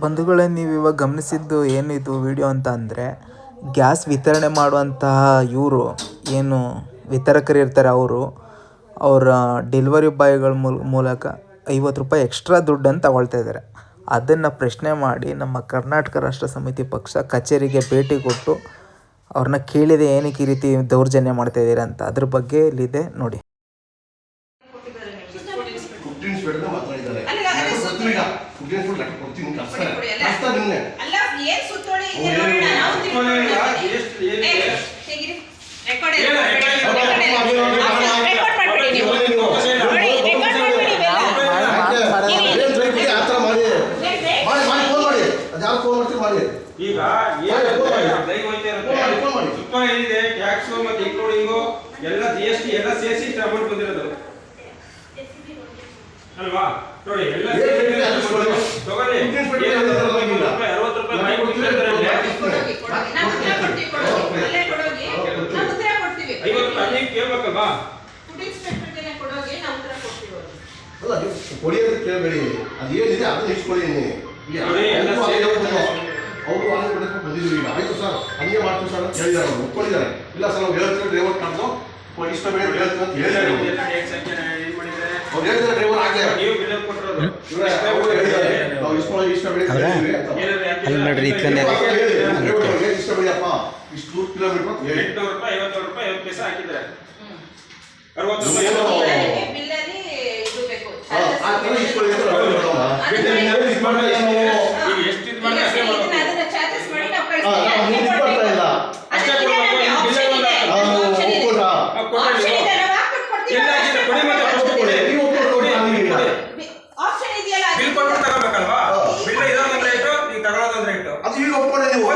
ಬಂಧುಗಳೇ, ನೀವು ಇವಾಗ ಗಮನಿಸಿದ್ದು ಏನಿದು ವಿಡಿಯೋ ಅಂತ ಅಂದರೆ, ಗ್ಯಾಸ್ ವಿತರಣೆ ಮಾಡುವಂತಹ ಇವರು ಏನು ವಿತರಕರು ಇರ್ತಾರೆ ಅವರ ಡೆಲಿವರಿ ಬಾಯ್ಗಳ ಮೂಲಕ 50 ರೂಪಾಯಿ ಎಕ್ಸ್ಟ್ರಾ ದುಡ್ಡನ್ನು ತಗೊಳ್ತಾ ಇದ್ದಾರೆ. ಅದನ್ನು ಪ್ರಶ್ನೆ ಮಾಡಿ ನಮ್ಮ ಕರ್ನಾಟಕ ರಾಷ್ಟ್ರ ಸಮಿತಿ ಪಕ್ಷ ಕಚೇರಿಗೆ ಭೇಟಿ ಕೊಟ್ಟು ಅವ್ರನ್ನ ಕೇಳಿದೆ, ಏನಕ್ಕೆ ಈ ರೀತಿ ದೌರ್ಜನ್ಯ ಮಾಡ್ತಾ ಇದ್ದೀರಾ ಅಂತ. ಅದ್ರ ಬಗ್ಗೆ ಇಲ್ಲಿದೆ ನೋಡಿ. ಈಗ ಏನಿದೆ ಟ್ಯಾಕ್ಸ್ ಮತ್ತೆ ಇನ್ಕ್ಲೂಡಿಂಗು ಎಲ್ಲ GST ಎಲ್ಲ ಸೇರಿಸಿ ಅಮೌಂಟ್ ಬಂದಿರೋದು ಅಲ್ವಾ? ನೋಡಿ ಎಲ್ಲ ತಗೊಳ್ಳಿ. 60 ರೂಪಾಯಿ ಬಾಯಿ ಕೊಡ್ತಿದ್ದಾರೆ, 50 ರೂಪಾಯಿ ಕೇಳ್ಬೇಕಲ್ವಾ? ಕೊಡಿ ಅಂತ ಕೇಳಬೇಡಿ, ಅದೇನಿದೆ ಅದನ್ನ ಇಸ್ಕೊಳ್ಳಿ. ಅವರು ಬಂದಿದ್ದೀವಿ, ಈಗ ಆಯ್ತು ಸರ್ ಹಂಗೆ ಮಾಡ್ತೀವಿ ಸರ್ ಅಂತ ಹೇಳಿದ್ದಾರೆ, ಅವರು ಒಪ್ಕೊಂಡಿದ್ದಾರೆ. ಇಲ್ಲ ಸರ್ ನಾವು ಹೇಳ್ತೀವಿ ಡ್ರೈವರ್ ಕರೆದು ಇಷ್ಟ ಬೇಡ ಹೇಳ್ತೀವಿ ಅಂತ ಹೇಳಿದ್ದಾರೆ. ಅವ್ರು ಹೇಳ್ತಾರೆ ಡ್ರೈವರ್ ಆಗ್ತಾರೆ, ನಾವು ಇಷ್ಟ ಬೇಡ ಇಷ್ಟ ಬೇಡಪ್ಪ ಇಷ್ಟು 100 ಕಿಲೋಮೀಟರ್ 800 ರೂಪಾಯಿ 57 ರೂಪಾಯಿ 50 ಪೈಸೆ ಹಾಕಿದ್ದಾರೆ. 60 ರೂಪಾಯಿ ಅದು ಈಗ ಒಪ್ಕೊಂಡೆ ನೀವು